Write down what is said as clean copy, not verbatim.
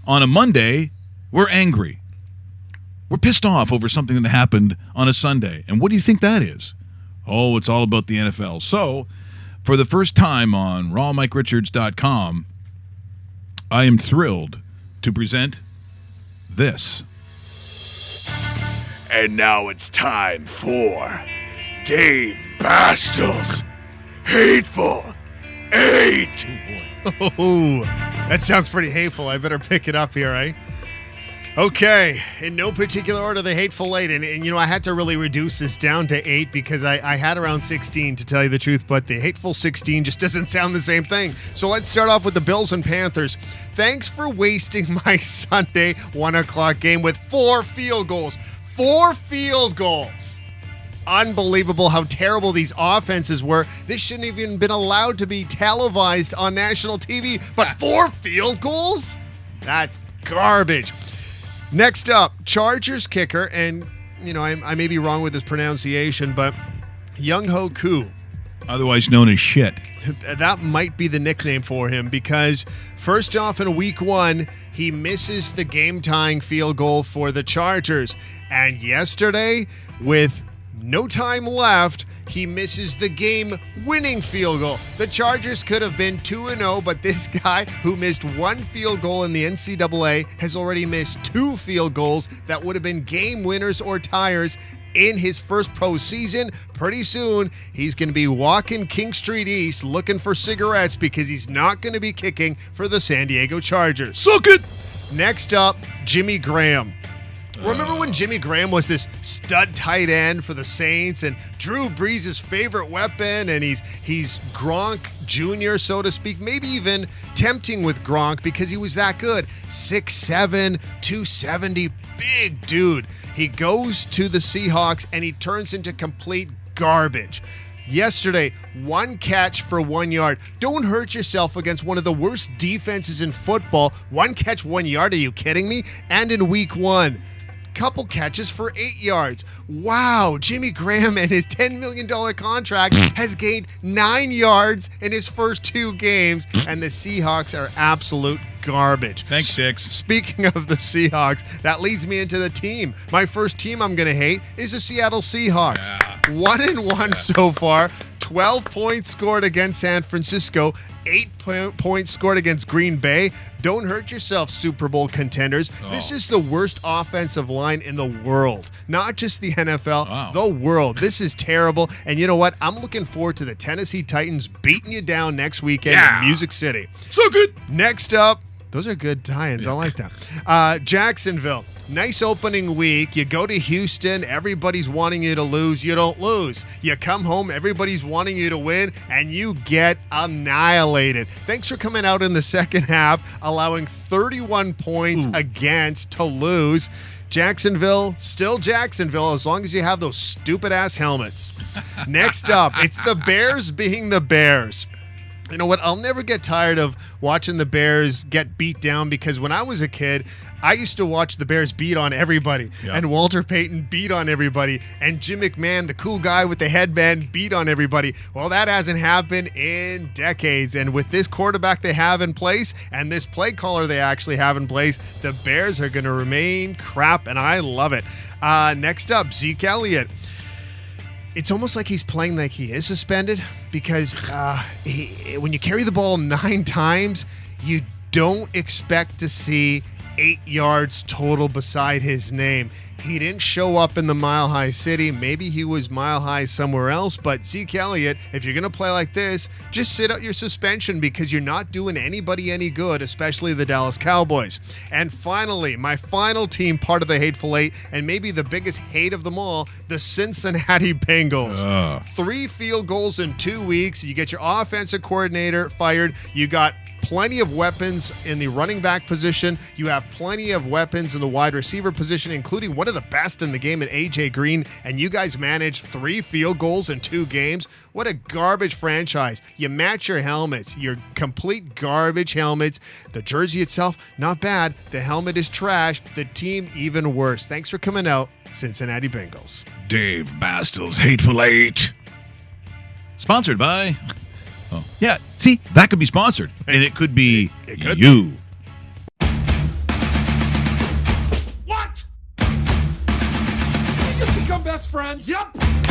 on a Monday, we're angry. We're pissed off over something that happened on a Sunday. And what do you think that is? Oh, it's all about the NFL. So, for the first time on rawmike.richards.com, I am thrilled to present this. And now it's time for Dave Bastl's Hateful 8. Oh, that sounds pretty hateful. I better pick it up here, right? Okay, in no particular order, the Hateful 8. And I had to really reduce this down to 8 because I had around 16, to tell you the truth, but the Hateful 16 just doesn't sound the same thing. So let's start off with the Bills and Panthers. Thanks for wasting my Sunday 1 o'clock game with 4 field goals. 4 field goals. Unbelievable how terrible these offenses were. This shouldn't have even been allowed to be televised on national TV, but 4 field goals? That's garbage. Next up, Chargers kicker, and, I may be wrong with his pronunciation, but Young-Ho Koo. Otherwise known as shit. That might be the nickname for him because first off in week 1, he misses the game-tying field goal for the Chargers. And yesterday, with no time left, he misses the game-winning field goal. The Chargers could have been 2-0, but this guy who missed 1 field goal in the NCAA has already missed 2 field goals that would have been game winners or tires in his first pro season. Pretty soon, he's going to be walking King Street East looking for cigarettes because he's not going to be kicking for the San Diego Chargers. Suck it! Next up, Jimmy Graham. Remember when Jimmy Graham was this stud tight end for the Saints and Drew Brees' favorite weapon, and he's Gronk Jr., so to speak, maybe even tempting with Gronk because he was that good. 6'7", 270, big dude. He goes to the Seahawks and he turns into complete garbage. Yesterday, 1 catch for 1 yard. Don't hurt yourself against one of the worst defenses in football. 1 catch, 1 yard. Are you kidding me? And in week 1, couple catches for 8 yards. Wow, Jimmy Graham and his $10 million contract has gained 9 yards in his first 2 games, and the Seahawks are absolute garbage. Thanks, Six. Speaking of the Seahawks, that leads me into the team. My first team I'm going to hate is the Seattle Seahawks. Yeah. 1-1 so far. 12 points scored against San Francisco, 8 points scored against Green Bay. Don't hurt yourself, Super Bowl contenders. Oh. This is the worst offensive line in the world. Not just the NFL, wow. The world. This is terrible. And you know what? I'm looking forward to the Tennessee Titans beating you down next weekend in Music City. So good. Next up, those are good tie-ins. I like that. Jacksonville. Nice opening week. You go to Houston, everybody's wanting you to lose. You don't lose. You come home, everybody's wanting you to win, and you get annihilated. Thanks for coming out in the second half, allowing 31 points against to lose. Jacksonville, still Jacksonville, as long as you have those stupid-ass helmets. Next up, it's the Bears being the Bears. You know what? I'll never get tired of watching the Bears get beat down because when I was a kid, I used to watch the Bears beat on everybody, and Walter Payton beat on everybody, and Jim McMahon, the cool guy with the headband, beat on everybody. Well, that hasn't happened in decades, and with this quarterback they have in place and this play caller they actually have in place, the Bears are going to remain crap, and I love it. Next up, Zeke Elliott. It's almost like he's playing like he is suspended because when you carry the ball 9 times, you don't expect to see 8 yards total beside his name. He didn't show up in the Mile High City. Maybe he was Mile High somewhere else, but Zeke Elliott, if you're going to play like this, just sit out your suspension because you're not doing anybody any good, especially the Dallas Cowboys. And finally, my final team, part of the Hateful 8, and maybe the biggest hate of them all, the Cincinnati Bengals. 3 field goals in 2 weeks. You get your offensive coordinator fired. You got plenty of weapons in the running back position. You have plenty of weapons in the wide receiver position, including one of the best in the game at A.J. Green, and you guys managed 3 field goals in 2 games. What a garbage franchise. You match your helmets. Your complete garbage helmets. The jersey itself, not bad. The helmet is trash. The team, even worse. Thanks for coming out, Cincinnati Bengals. Dave Bastl's Hateful 8. Sponsored by... Oh. Yeah, see, that could be sponsored, and it could be you. become best friends? Yep.